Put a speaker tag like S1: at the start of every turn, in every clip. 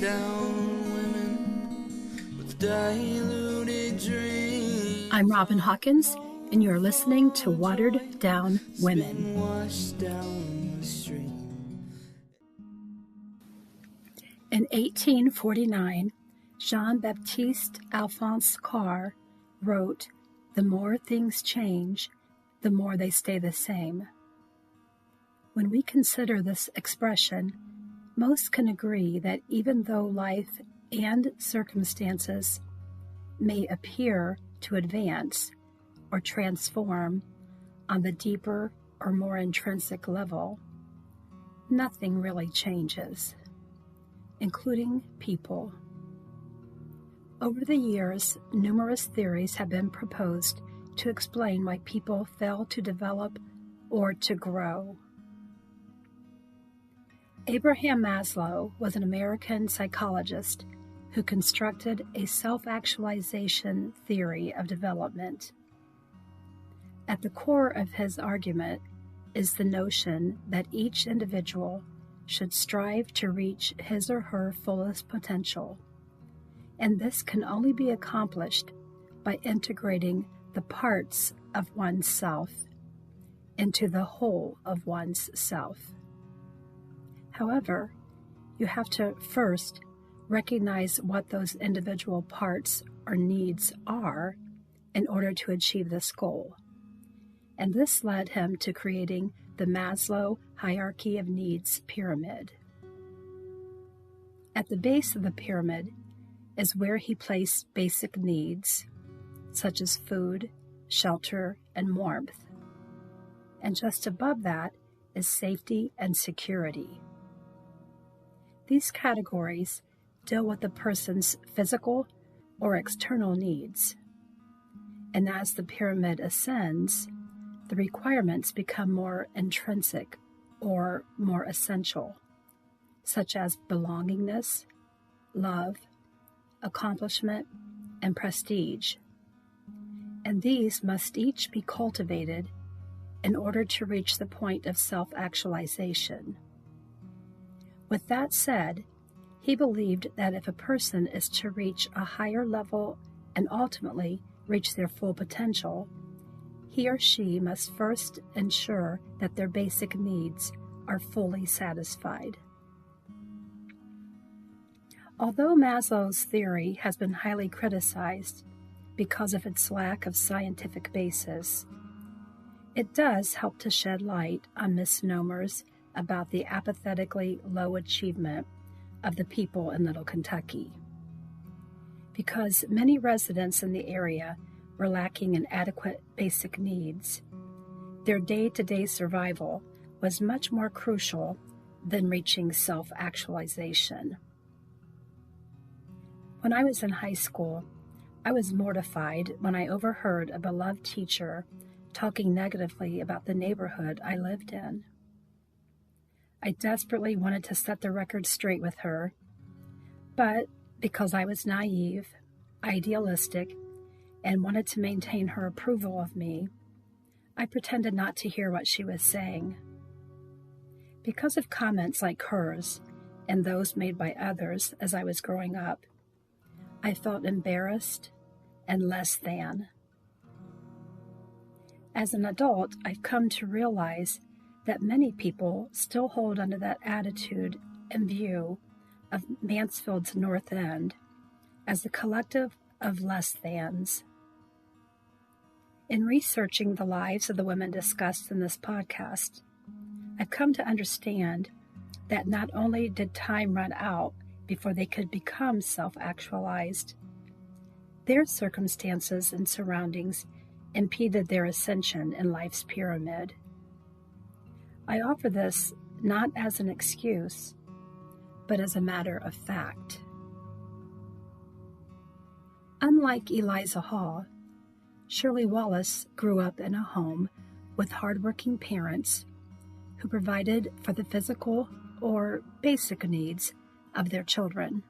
S1: down women with diluted dreams.
S2: I'm Robin Hawkins, and you're listening to Watered Down Women.
S1: Washed down the stream.
S2: In 1849, Jean-Baptiste Alphonse Karr wrote, "The more things change, the more they stay the same." When we consider this expression, most can agree that even though life and circumstances may appear to advance or transform on the deeper or more intrinsic level, nothing really changes, including people. Over the years, numerous theories have been proposed to explain why people fail to develop or to grow. Abraham Maslow was an American psychologist who constructed a self-actualization theory of development. At the core of his argument is the notion that each individual should strive to reach his or her fullest potential, and this can only be accomplished by integrating the parts of one's self into the whole of one's self. However, you have to first recognize what those individual parts or needs are in order to achieve this goal. And this led him to creating the Maslow Hierarchy of Needs pyramid. At the base of the pyramid is where he placed basic needs, such as food, shelter, and warmth. And just above that is safety and security. These categories deal with the person's physical or external needs. And as the pyramid ascends, the requirements become more intrinsic or more essential, such as belongingness, love, accomplishment, and prestige. And these must each be cultivated in order to reach the point of self-actualization. With that said, he believed that if a person is to reach a higher level and ultimately reach their full potential, he or she must first ensure that their basic needs are fully satisfied. Although Maslow's theory has been highly criticized because of its lack of scientific basis, it does help to shed light on misnomers about the apathetically low achievement of the people in Little Kentucky. Because many residents in the area were lacking in adequate basic needs, their day-to-day survival was much more crucial than reaching self-actualization. When I was in high school, I was mortified when I overheard a beloved teacher talking negatively about the neighborhood I lived in. I desperately wanted to set the record straight with her, but because I was naive, idealistic, and wanted to maintain her approval of me, I pretended not to hear what she was saying. Because of comments like hers and those made by others as I was growing up, I felt embarrassed and less than. As an adult, I've come to realize that many people still hold onto that attitude and view of Mansfield's North End as a collective of less-thans. In researching the lives of the women discussed in this podcast, I've come to understand that not only did time run out before they could become self-actualized, their circumstances and surroundings impeded their ascension in life's pyramid. I offer this not as an excuse, but as a matter of fact. Unlike Eliza Hall, Shirley Wallace grew up in a home with hardworking parents who provided for the physical or basic needs of their children.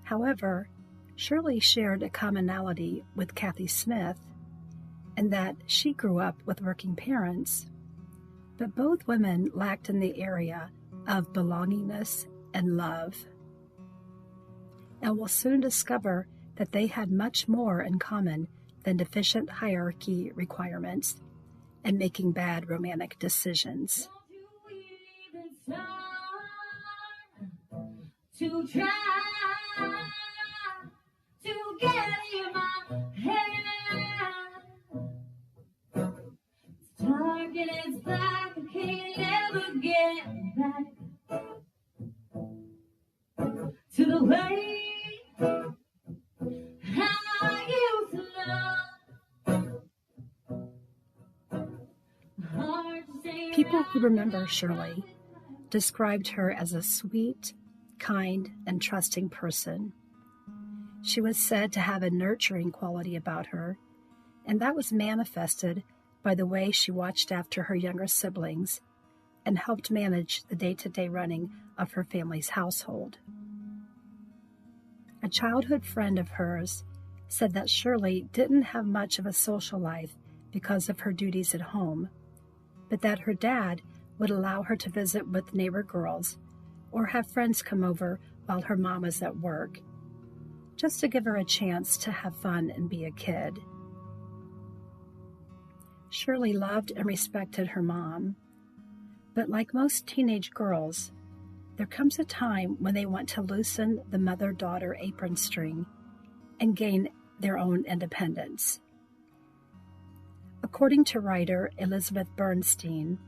S2: However, Shirley shared a commonality with Kathy Smith in that she grew up with working parents, but both women lacked in the area of belongingness and love. and will soon discover that they had much more in common than deficient hierarchy requirements and making bad romantic decisions.
S3: To try to get in my head. It's dark and it's black, I can't ever get back to the way I used to love. Hard to say.
S2: People who remember Shirley described her as a sweet, kind, and trusting person. She was said to have a nurturing quality about her, and that was manifested by the way she watched after her younger siblings and helped manage the day-to-day running of her family's household. A childhood friend of hers said that Shirley didn't have much of a social life because of her duties at home, but that her dad would allow her to visit with neighbor girls or have friends come over while her mom was at work, just to give her a chance to have fun and be a kid. Shirley loved and respected her mom, but like most teenage girls, there comes a time when they want to loosen the mother-daughter apron string and gain their own independence. According to writer Elizabeth Bernstein,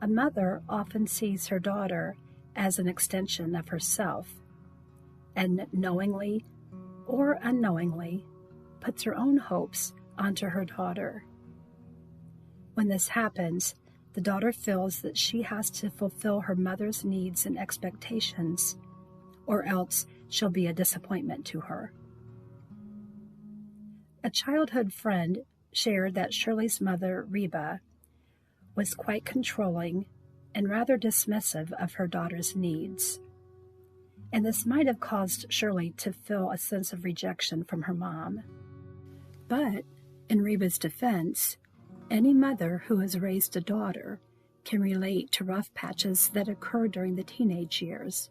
S2: a mother often sees her daughter as an extension of herself, and knowingly or unknowingly puts her own hopes onto her daughter. When this happens, the daughter feels that she has to fulfill her mother's needs and expectations, or else she'll be a disappointment to her. A childhood friend shared that Shirley's mother, Reba, was quite controlling and rather dismissive of her daughter's needs. And this might have caused Shirley to feel a sense of rejection from her mom. But, in Reba's defense, any mother who has raised a daughter can relate to rough patches that occur during the teenage years,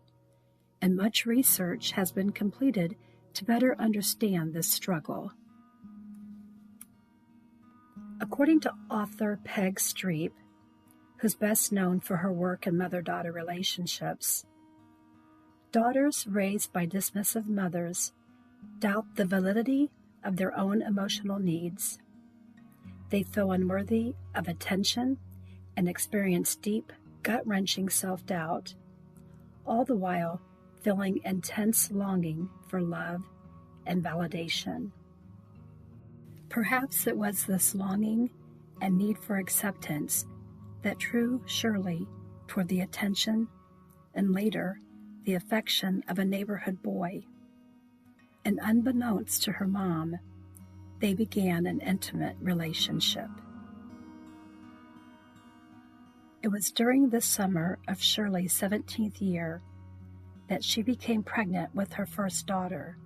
S2: and much research has been completed to better understand this struggle. According to author Peg Streep, who's best known for her work in mother-daughter relationships, daughters raised by dismissive mothers doubt the validity of their own emotional needs. They feel unworthy of attention and experience deep, gut-wrenching self-doubt, all the while feeling intense longing for love and validation. Perhaps it was this longing and need for acceptance that drew Shirley toward the attention and later the affection of a neighborhood boy. And unbeknownst to her mom, they began an intimate relationship. It was during the summer of Shirley's 17th year that she became pregnant with her first daughter.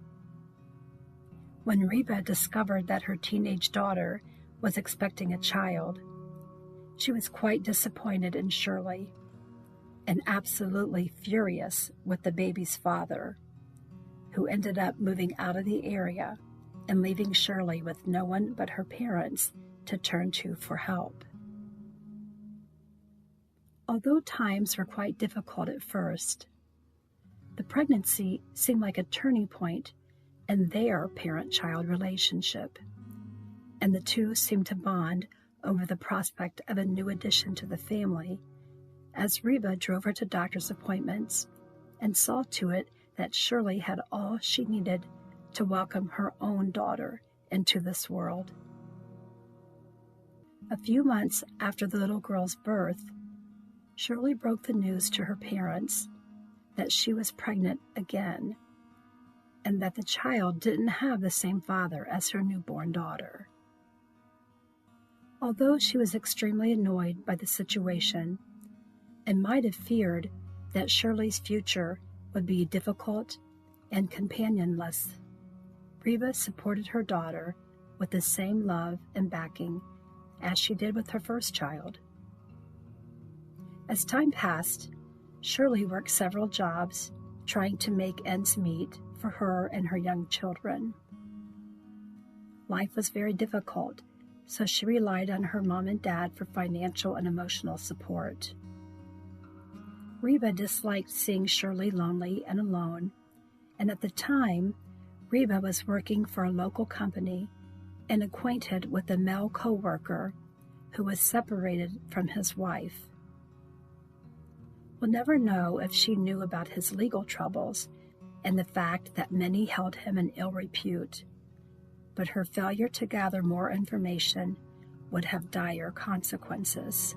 S2: When Reba discovered that her teenage daughter was expecting a child, she was quite disappointed in Shirley and absolutely furious with the baby's father, who ended up moving out of the area and leaving Shirley with no one but her parents to turn to for help. Although times were quite difficult at first, the pregnancy seemed like a turning point in their parent-child relationship, and the two seemed to bond over the prospect of a new addition to the family, as Reba drove her to doctor's appointments and saw to it that Shirley had all she needed to welcome her own daughter into this world. A few months after the little girl's birth, Shirley broke the news to her parents that she was pregnant again, and that the child didn't have the same father as her newborn daughter. Although she was extremely annoyed by the situation and might have feared that Shirley's future would be difficult and companionless, Reba supported her daughter with the same love and backing as she did with her first child. As time passed, Shirley worked several jobs trying to make ends meet for her and her young children. Life was very difficult, so she relied on her mom and dad for financial and emotional support. Reba disliked seeing Shirley lonely and alone, and at the time, Reba was working for a local company and acquainted with a male co-worker who was separated from his wife. We'll never know if she knew about his legal troubles and the fact that many held him in ill repute, but her failure to gather more information would have dire consequences.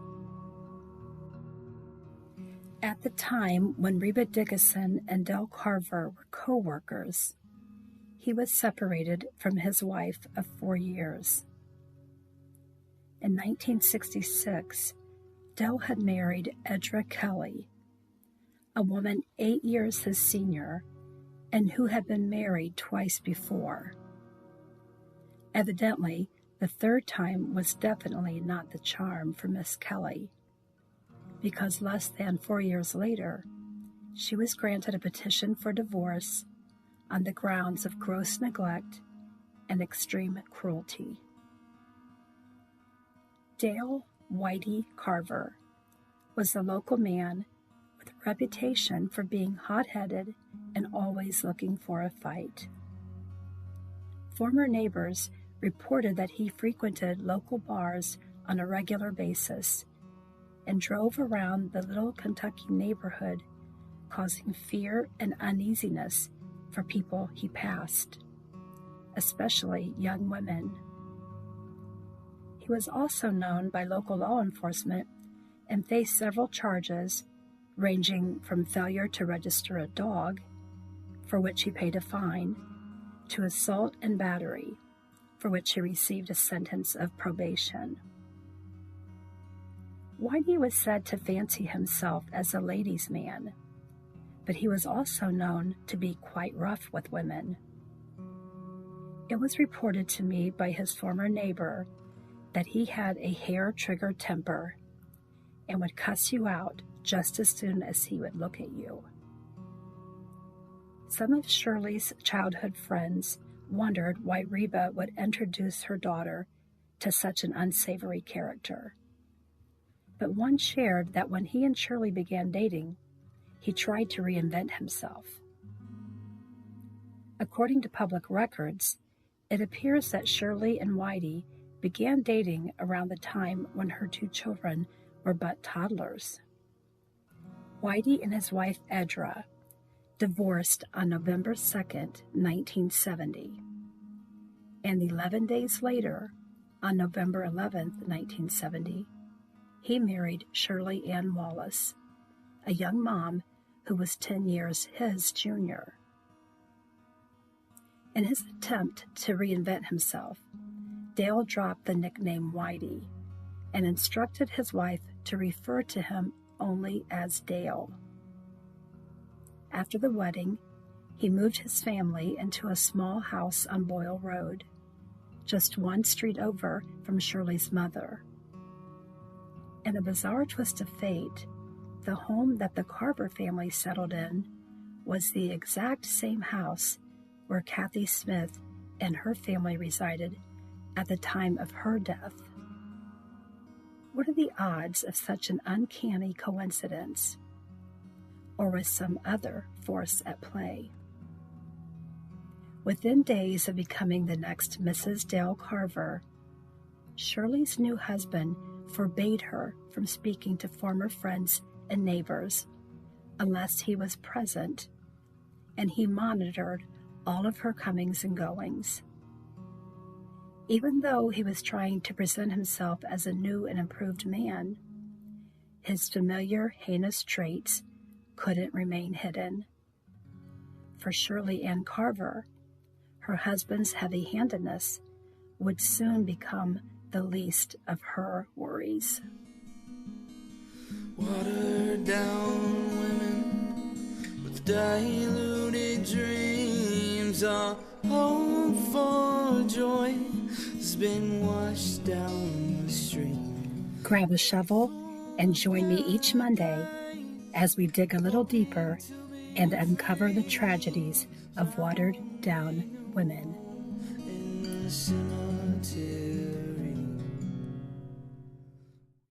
S2: At the time when Reba Dickinson and Dale Carver were co-workers, he was separated from his wife of 4 years. In 1966, Dale had married Edra Kelly, a woman 8 years his senior and who had been married twice before. Evidently, the third time was definitely not the charm for Miss Kelly, because less than 4 years later, she was granted a petition for divorce on the grounds of gross neglect and extreme cruelty. Dale Whitey Carver was a local man with a reputation for being hot-headed and always looking for a fight. Former neighbors reported that he frequented local bars on a regular basis and drove around the little Kentucky neighborhood, causing fear and uneasiness for people he passed, especially young women. He was also known by local law enforcement and faced several charges ranging from failure to register a dog, for which he paid a fine, to assault and battery, for which he received a sentence of probation. Whitey was said to fancy himself as a ladies' man, but he was also known to be quite rough with women. It was reported to me by his former neighbor that he had a hair-trigger temper and would cuss you out just as soon as he would look at you. Some of Shirley's childhood friends wondered why Reba would introduce her daughter to such an unsavory character. But one shared that when he and Shirley began dating, he tried to reinvent himself. According to public records, it appears that Shirley and Whitey began dating around the time when her 2 children were but toddlers. Whitey and his wife Edra divorced on November 2nd, 1970. And 11 days later, on November 11th, 1970, he married Shirley Ann Wallace, a young mom who was 10 years his junior. In his attempt to reinvent himself, Dale dropped the nickname Whitey and instructed his wife to refer to him only as Dale. After the wedding, he moved his family into a small house on Boyle Road, just 1 street over from Shirley's mother. In a bizarre twist of fate, the home that the Carver family settled in was the exact same house where Kathy Smith and her family resided at the time of her death. What are the odds of such an uncanny coincidence? Or was some other force at play? Within days of becoming the next Mrs. Dale Carver, Shirley's new husband forbade her from speaking to former friends and neighbors unless he was present, and he monitored all of her comings and goings. Even though he was trying to present himself as a new and improved man, his familiar heinous traits couldn't remain hidden. For Shirley Ann Carver, her husband's heavy-handedness would soon become the least of her worries.
S1: Watered down women with diluted dreams. Our hope for joy has been washed down the stream.
S2: Grab a shovel and join me each Monday as we dig a little deeper and uncover the tragedies of watered down women.
S1: in the cemetery.